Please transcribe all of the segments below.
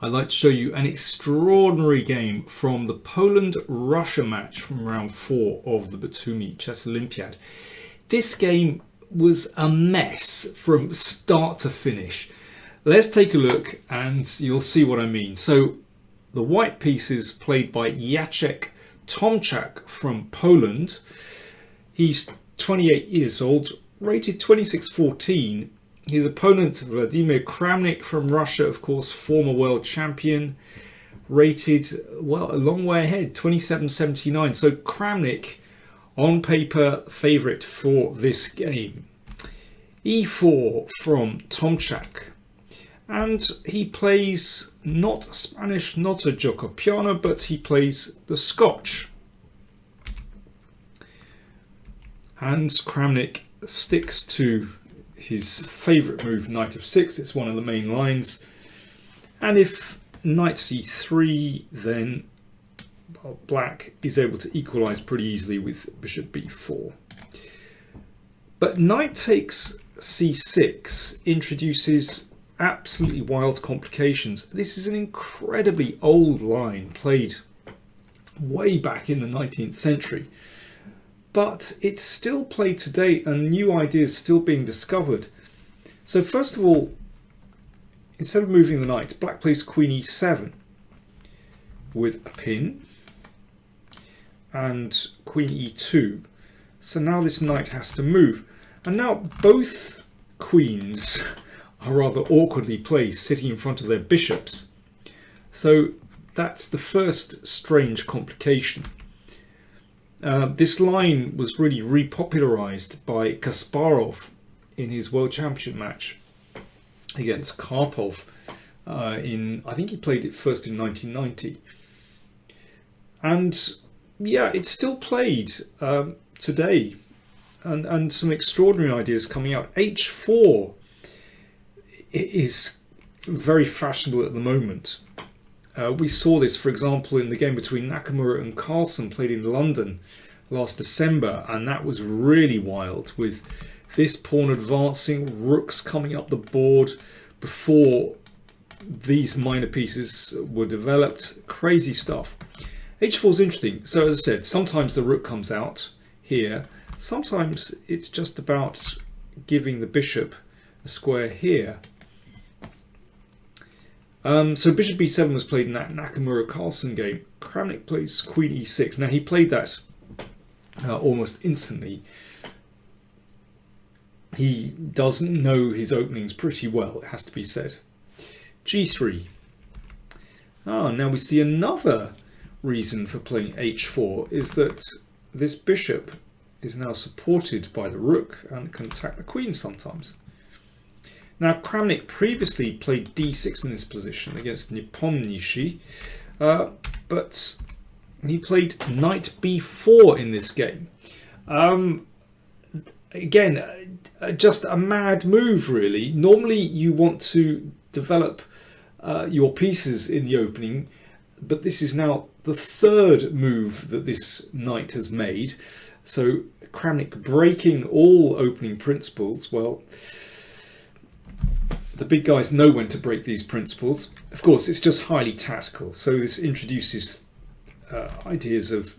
I'd like to show you an extraordinary game from the Poland-Russia match from round 4 of the Batumi Chess Olympiad. This game was a mess from start to finish. Let's take a look and you'll see what I mean. So the white piece is played by Jacek Tomczak from Poland. He's 28 years old, rated 26-14. His opponent, Vladimir Kramnik from Russia, of course, former world champion, rated, well, a long way ahead, 27-79. So Kramnik, on paper, favourite for this game. E4 from Tomczak. And he plays not Spanish, not a gioco piano, but he plays the Scotch. And Kramnik sticks to his favourite move, knight f6. It's one of the main lines. And if knight c3, then black is able to equalise pretty easily with bishop b4. But knight takes c6 introduces absolutely wild complications. This is an incredibly old line played way back in the 19th century. But it's still played today and new ideas still being discovered. So first of all, instead of moving the knight, black plays queen e7 with a pin and queen e2. So now this knight has to move. And now both queens are rather awkwardly placed, sitting in front of their bishops. So that's the first strange complication. This line was really repopularized by Kasparov in his World Championship match against Karpov. I think he played it first in 1990. And yeah, it's still played today. And some extraordinary ideas coming out. H4 is very fashionable at the moment. We saw this, for example, in the game between Nakamura and Carlsen played in London last December, and that was really wild, with this pawn advancing, rooks coming up the board before these minor pieces were developed. Crazy stuff. H4 is interesting. So as I said, sometimes the rook comes out here. Sometimes it's just about giving the bishop a square here. So bishop b7 was played in that Nakamura-Carlsen game. Kramnik plays queen e6. Now he played that almost instantly. He doesn't know his openings pretty well, it has to be said. g3. Now we see another reason for playing h4 is that this bishop is now supported by the rook and can attack the queen sometimes. Now Kramnik previously played d6 in this position against Nepomniachtchi, but he played knight b4 in this game. Again, just a mad move really. Normally you want to develop your pieces in the opening, but this is now the third move that this knight has made. So Kramnik breaking all opening principles. Well, the big guys know when to break these principles. Of course, it's just highly tactical. So this introduces ideas of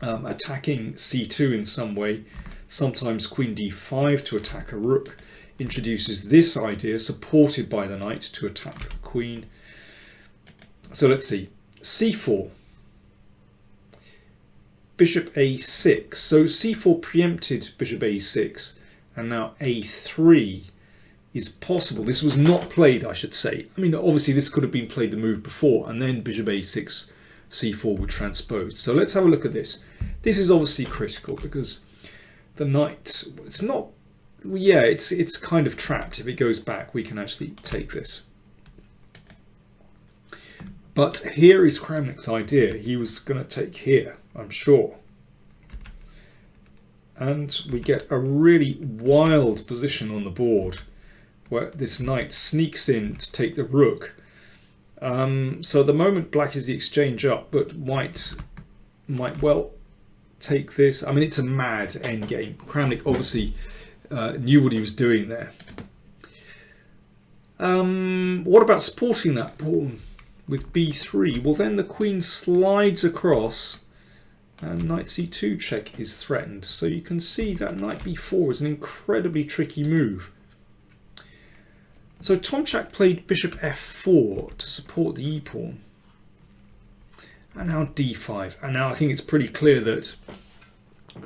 attacking c2 in some way. Sometimes queen d5 to attack a rook. Introduces this idea, supported by the knight, to attack the queen. So let's see. c4. Bishop a6. So c4 preempted bishop a6. And now a3 is possible. This was not played, I should say. I mean, obviously this could have been played the move before, and then bishop a6, c4 would transpose. So let's have a look at this. This is obviously critical because the knight, it's not, yeah, it's kind of trapped. If it goes back, we can actually take this. But here is Kramnik's idea. He was going to take here, I'm sure. And we get a really wild position on the board where this knight sneaks in to take the rook. So at the moment black is the exchange up, but white might well take this. I mean, it's a mad endgame. Kramnik obviously knew what he was doing there. What about supporting that pawn with b3? Well, then the queen slides across and knight c2 check is threatened. So you can see that knight b4 is an incredibly tricky move. So Tomczak played bishop f4 to support the e-pawn. And now d5. And now I think it's pretty clear that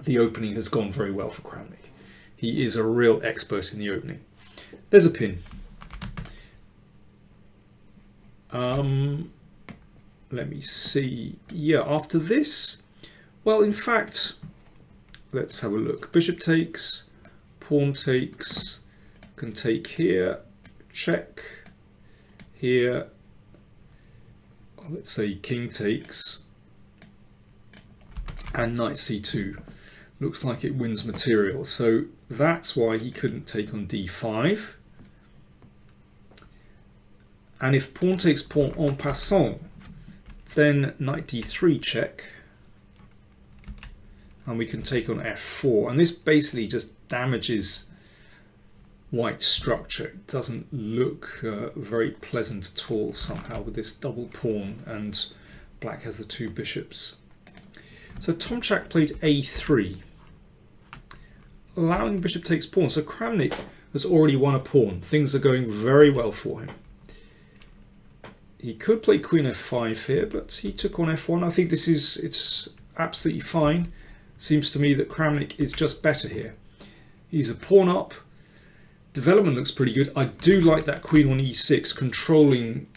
the opening has gone very well for Kramnik. He is a real expert in the opening. There's a pin. Let me see. Yeah, after this, well, in fact, let's have a look. Bishop takes, pawn takes, can take here, check, here, let's say king takes, and knight c2. Looks like it wins material, so that's why he couldn't take on d5. And if pawn takes pawn en passant, then knight d3 check, and we can take on f4. And this basically just damages white's structure. It doesn't look very pleasant at all somehow with this double pawn, and black has the two bishops. So Tomczak played a3, allowing bishop takes pawn. So Kramnik has already won a pawn. Things are going very well for him. He could play queen f5 here, but he took on f1. I think it's absolutely fine. Seems to me that Kramnik is just better here. He's a pawn up. Development looks pretty good. I do like that queen on e6, controlling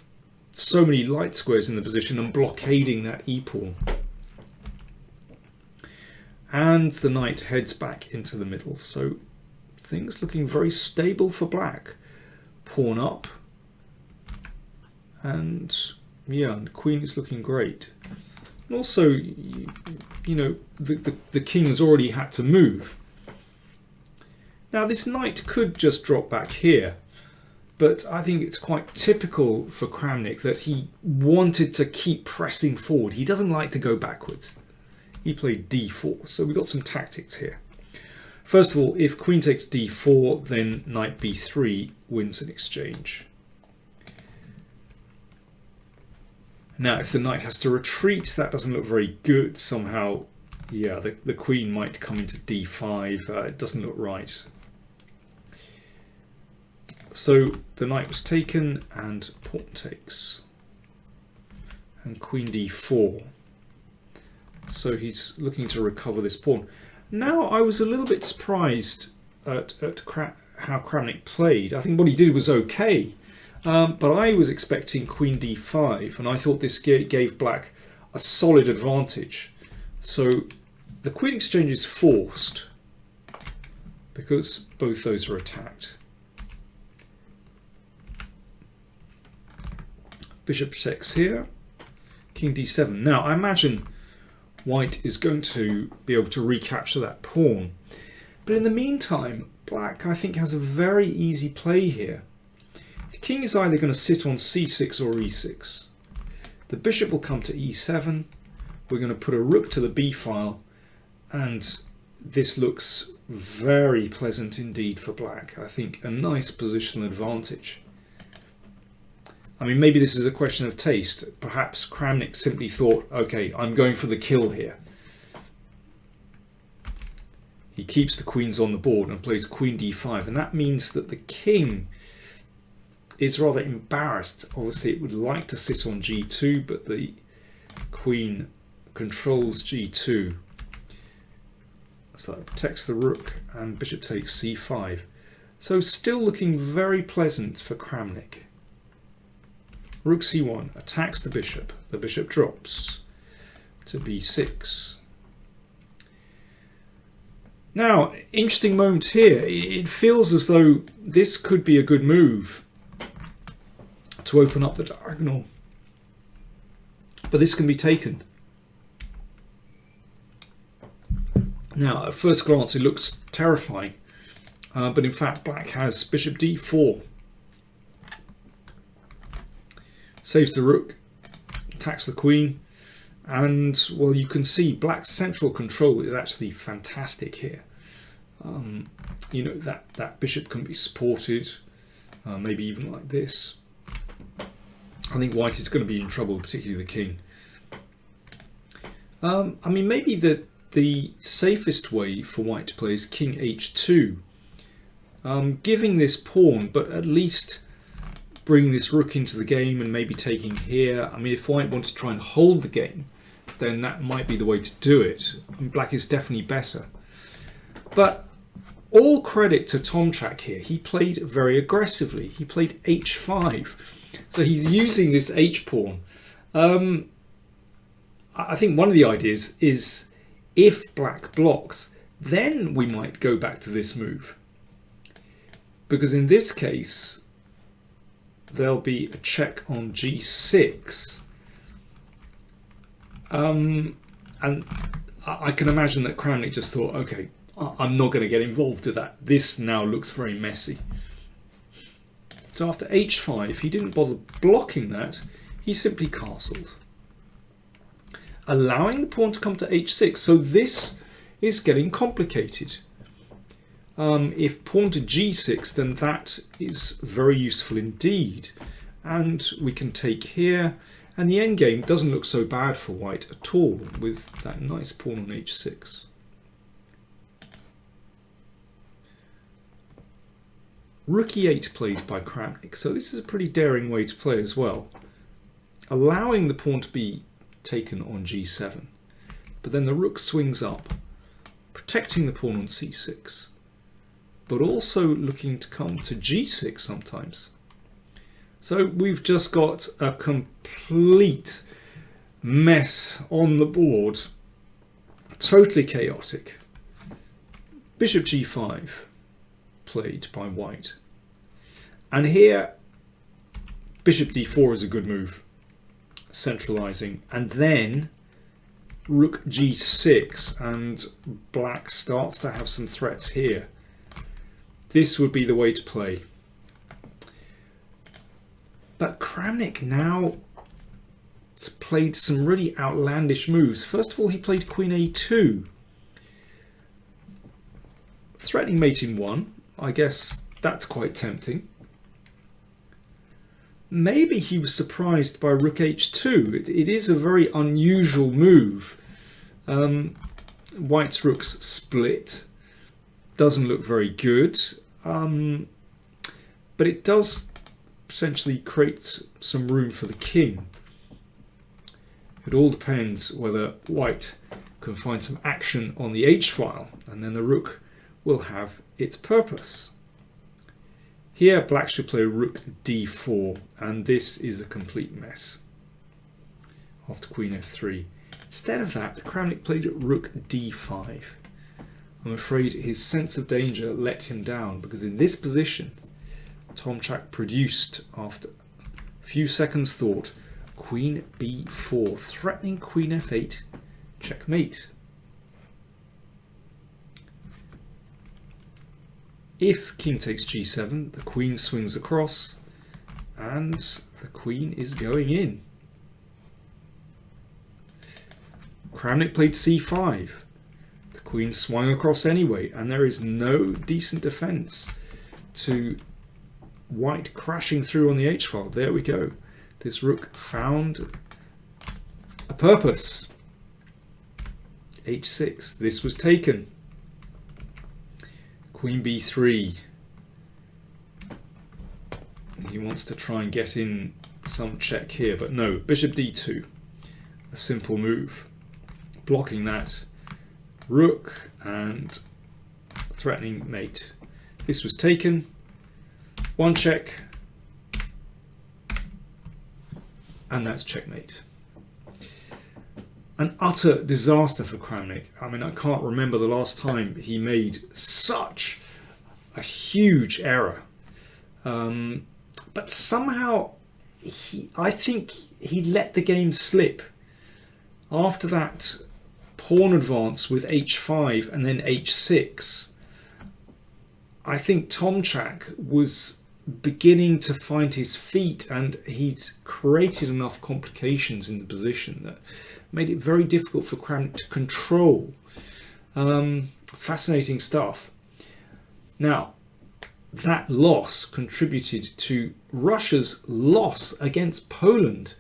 so many light squares in the position and blockading that e-pawn. And the knight heads back into the middle. So things looking very stable for black. Pawn up. And yeah, the queen is looking great. And also, you know, the king has already had to move. Now this knight could just drop back here, but I think it's quite typical for Kramnik that he wanted to keep pressing forward. He doesn't like to go backwards. He played d4, so we've got some tactics here. First of all, if queen takes d4, then knight b3 wins an exchange. Now, if the knight has to retreat, that doesn't look very good. Somehow, yeah, the queen might come into d5. It doesn't look right. So the knight was taken and pawn takes. And queen d4. So he's looking to recover this pawn. Now, I was a little bit surprised at how Kramnik played. I think what he did was okay. But I was expecting queen d5, and I thought this gave black a solid advantage. So the queen exchange is forced because both those are attacked. Bishop checks here, king d7. Now I imagine white is going to be able to recapture that pawn. But in the meantime, black, I think, has a very easy play here. The king is either going to sit on c6 or e6. The bishop will come to e7. We're going to put a rook to the b file, and this looks very pleasant indeed for black. I think a nice positional advantage. I mean, maybe this is a question of taste. Perhaps Kramnik simply thought, okay, I'm going for the kill here. He keeps the queens on the board and plays queen d5, and that means that the king is rather embarrassed. Obviously, it would like to sit on g2, but the queen controls g2. So that protects the rook, and bishop takes c5. So still looking very pleasant for Kramnik. Rook c1 attacks the bishop. The bishop drops to b6. Now, interesting moment here. It feels as though this could be a good move to open up the diagonal, but this can be taken. Now, at first glance, it looks terrifying, but in fact, black has bishop d4. Saves the rook, attacks the queen, and well, you can see black's central control is actually fantastic here. You know, that bishop can be supported, maybe even like this. I think white is going to be in trouble, particularly the king. I mean, maybe the safest way for white to play is king h2, giving this pawn, but at least bringing this rook into the game and maybe taking here. I mean, if white wants to try and hold the game, then that might be the way to do it. And black is definitely better. But all credit to Tomczak here. He played very aggressively. He played h5. So he's using this h-pawn. I think one of the ideas is if black blocks, then we might go back to this move. Because in this case, there'll be a check on g6. And I can imagine that Kramnik just thought, okay, I'm not going to get involved with that. This now looks very messy. So after h5, he didn't bother blocking that. He simply castled, allowing the pawn to come to h6. So this is getting complicated. If pawn to g6, then that is very useful indeed. And we can take here. And the endgame doesn't look so bad for white at all with that nice pawn on h6. Rook e8 played by Kramnik. So this is a pretty daring way to play as well. Allowing the pawn to be taken on g7. But then the rook swings up, protecting the pawn on c6. But also looking to come to g6 sometimes. So we've just got a complete mess on the board. Totally chaotic. Bishop g5 played by white. And here, bishop d4 is a good move, centralizing. And then rook g6, and black starts to have some threats here. This would be the way to play. But Kramnik now played some really outlandish moves. First of all, he played queen a2. Threatening mate in 1. I guess that's quite tempting. Maybe he was surprised by rook h2. It is a very unusual move. White's rook's split. Doesn't look very good. But it does essentially create some room for the king. It all depends whether white can find some action on the h-file, and then the rook will have its purpose. Here black should play rook d4, and this is a complete mess. After queen f3. Instead of that, Kramnik played rook d5. I'm afraid his sense of danger let him down, because in this position Tomczak produced, after a few seconds thought, queen b4, threatening queen f8, checkmate. If king takes g7, the queen swings across, and the queen is going in. Kramnik played c5. The queen swung across anyway, and there is no decent defense to white crashing through on the h-file. There we go. This rook found a purpose. h6. This was taken. Queen b3. He wants to try and get in some check here, but no. Bishop d2. A simple move. Blocking that rook and threatening mate. This was taken. One check, and that's checkmate. An utter disaster for Kramnik. I mean, I can't remember the last time he made such a huge error. But somehow, I think he let the game slip. After that pawn advance with h5 and then h6, I think Tomczak was beginning to find his feet, and he'd created enough complications in the position that made it very difficult for Kramnik to control. Fascinating stuff. Now, that loss contributed to Russia's loss against Poland.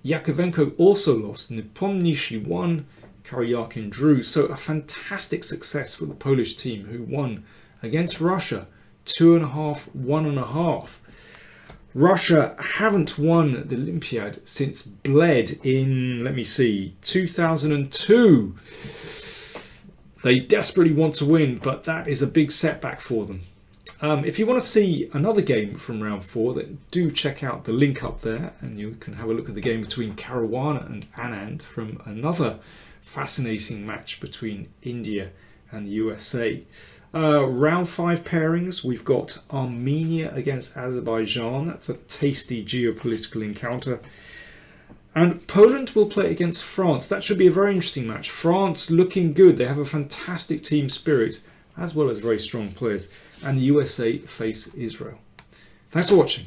Yakovenko also lost, Nepomniachtchi won, Karyakin drew. So a fantastic success for the Polish team, who won against Russia 2.5, 1.5. Russia haven't won the Olympiad since Bled in, let me see, 2002. They desperately want to win, but that is a big setback for them. If you want to see another game from round 4, then do check out the link up there, and you can have a look at the game between Caruana and Anand from another fascinating match between India and the USA. Round 5 pairings, we've got Armenia against Azerbaijan. That's a tasty geopolitical encounter. And Poland will play against France. That should be a very interesting match. France looking good. They have a fantastic team spirit, as well as very strong players. And the USA face Israel. Thanks for watching.